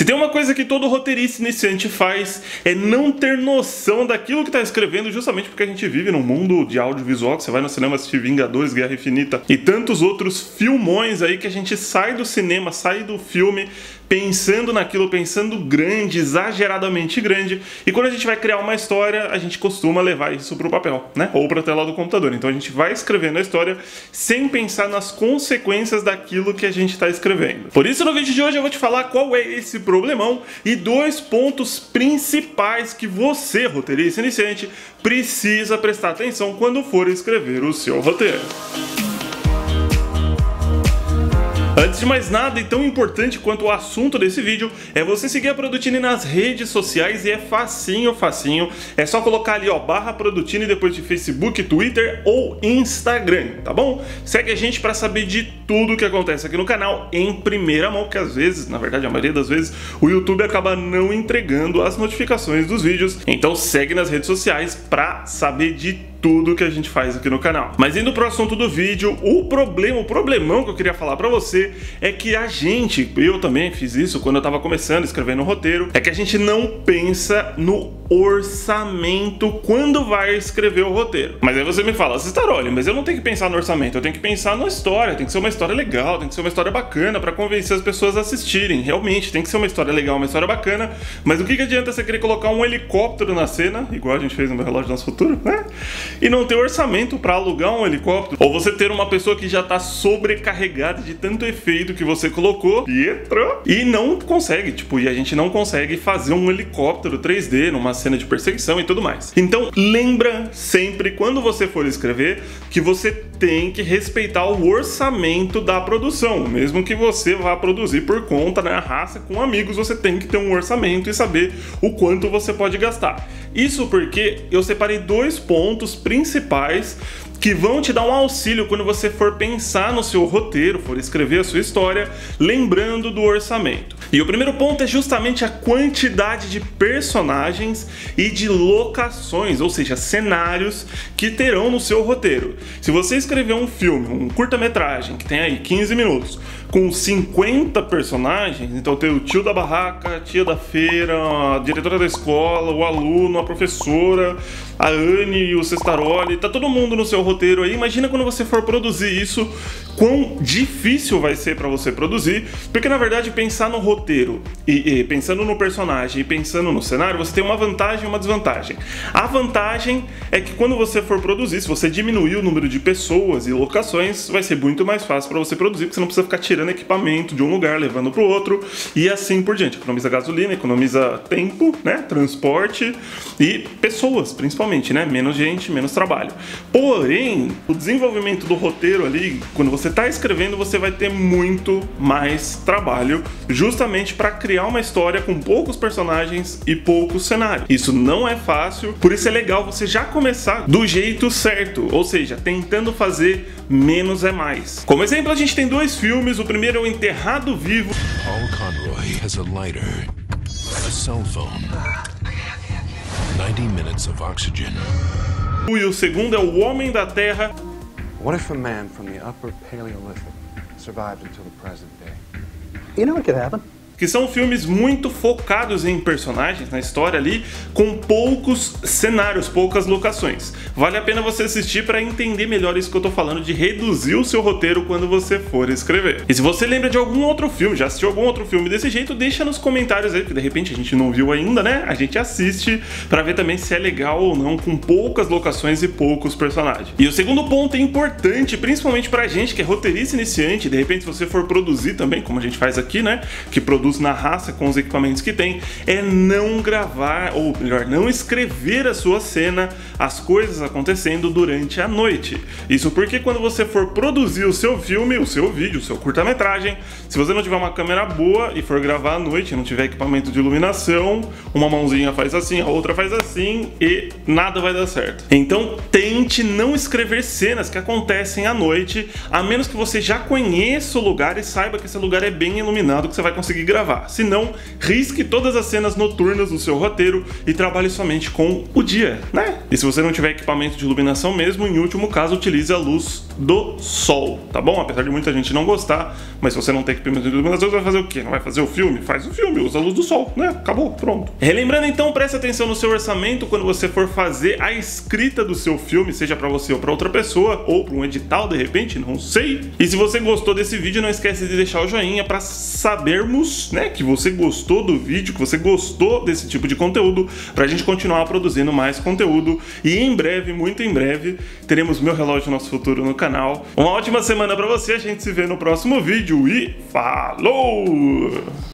Se tem uma coisa que todo roteirista iniciante faz, é não ter noção daquilo que está escrevendo, justamente porque a gente vive num mundo de audiovisual, que você vai no cinema assistir Vingadores, Guerra Infinita e tantos outros filmões aí que a gente sai do cinema, sai do filme pensando naquilo, pensando grande, exageradamente grande, e quando a gente vai criar uma história, a gente costuma levar isso para o papel, né? Ou para a tela do computador. Então a gente vai escrevendo a história sem pensar nas consequências daquilo que a gente está escrevendo. Por isso, no vídeo de hoje eu vou te falar qual é esse problemão e 2 pontos principais que você, roteirista iniciante, precisa prestar atenção quando for escrever o seu roteiro. Antes de mais nada, e tão importante quanto o assunto desse vídeo, é você seguir a Produtini nas redes sociais, e é facinho. É só colocar ali, ó, /Produtini, depois de Facebook, Twitter ou Instagram, tá bom? Segue a gente para saber de tudo que acontece aqui no canal em primeira mão, que às vezes, na verdade a maioria das vezes, o YouTube acaba não entregando as notificações dos vídeos. Então segue nas redes sociais para saber de tudo que a gente faz aqui no canal. Mas indo pro assunto do vídeo, o problemão que eu queria falar pra você é que eu também fiz isso quando eu tava começando, escrevendo um roteiro, é que a gente não pensa no orçamento quando vai escrever o roteiro. Mas aí você me fala, Cestaroli, mas eu não tenho que pensar no orçamento, eu tenho que pensar na história, tem que ser uma história legal, tem que ser uma história bacana pra convencer as pessoas a assistirem. Realmente, tem que ser uma história legal, uma história bacana, mas o que adianta você querer colocar um helicóptero na cena, igual a gente fez no Meu Relógio do Nosso Futuro, né? E não ter orçamento para alugar um helicóptero, ou você ter uma pessoa que já está sobrecarregada de tanto efeito que você colocou, e não consegue, e a gente não consegue fazer um helicóptero 3D numa cena de perseguição e tudo mais. Então lembra sempre, quando você for escrever, que você tem que respeitar o orçamento da produção, mesmo que você vá produzir por conta, né, a raça, com amigos, você tem que ter um orçamento e saber o quanto você pode gastar. Isso porque eu separei 2 pontos principais que vão te dar um auxílio quando você for pensar no seu roteiro, for escrever a sua história, lembrando do orçamento. E o primeiro ponto é justamente a quantidade de personagens e de locações, ou seja, cenários que terão no seu roteiro. Se você escrever um filme, um curta-metragem, que tem aí 15 minutos, com 50 personagens, então tem o tio da barraca, a tia da feira, a diretora da escola, o aluno, a professora, a Anne e o Cestaroli, tá todo mundo no seu roteiro aí. Imagina quando você for produzir isso, quão difícil vai ser para você produzir, porque na verdade pensar no roteiro e pensando no personagem e pensando no cenário, você tem uma vantagem e uma desvantagem. A vantagem é que quando você for produzir, se você diminuir o número de pessoas e locações, vai ser muito mais fácil para você produzir, porque você não precisa ficar tirando equipamento de um lugar, levando para o outro e assim por diante. Economiza gasolina, economiza tempo, né, transporte e pessoas, principalmente, né, menos gente, menos trabalho. Porém, o desenvolvimento do roteiro ali, quando você está escrevendo, você vai ter muito mais trabalho, justamente para criar uma história com poucos personagens e poucos cenários. Isso não é fácil, por isso é legal você já começar do jeito certo, ou seja, tentando fazer menos é mais. Como exemplo, a gente tem 2 filmes. O primeiro é o Enterrado Vivo. Paul Conroy has a lighter, a cell phone, 90 minutes of oxygen. E o segundo é O Homem da Terra. What if a man from the Upper Paleolithic survived until the present day? You know what could happen? Que são filmes muito focados em personagens, na história ali, com poucos cenários, poucas locações. Vale a pena você assistir para entender melhor isso que eu tô falando, de reduzir o seu roteiro quando você for escrever. E se você lembra de algum outro filme, já assistiu algum outro filme desse jeito, deixa nos comentários aí, porque de repente a gente não viu ainda, né? A gente assiste para ver também se é legal ou não, com poucas locações e poucos personagens. E o segundo ponto é importante, principalmente pra gente que é roteirista iniciante, de repente se você for produzir também, como a gente faz aqui, né? Que produz na raça com os equipamentos que tem, é não gravar, ou melhor, não escrever a sua cena, as coisas acontecendo durante a noite. Isso porque quando você for produzir o seu filme, o seu vídeo, o seu curta-metragem, se você não tiver uma câmera boa e for gravar à noite, não tiver equipamento de iluminação, uma mãozinha faz assim, a outra faz assim e nada vai dar certo. Então tente não escrever cenas que acontecem à noite, a menos que você já conheça o lugar e saiba que esse lugar é bem iluminado, que você vai conseguir gravar gravar. Se não, risque todas as cenas noturnas do seu roteiro e trabalhe somente com o dia, né? E se você não tiver equipamento de iluminação mesmo, em último caso, utilize a luz do sol, tá bom? Apesar de muita gente não gostar, mas se você não tem equipamento de iluminação, você vai fazer o quê? Não vai fazer o filme? Faz o filme, usa a luz do sol, né? Acabou, pronto. Relembrando então, preste atenção no seu orçamento quando você for fazer a escrita do seu filme, seja pra você ou pra outra pessoa, ou pra um edital de repente, não sei. E se você gostou desse vídeo, não esquece de deixar o joinha pra sabermos, né, que você gostou do vídeo, que você gostou desse tipo de conteúdo, pra gente continuar produzindo mais conteúdo. E em breve, muito em breve, teremos Meu Relógio Nosso Futuro no canal. Uma ótima semana pra você, a gente se vê no próximo vídeo e falou!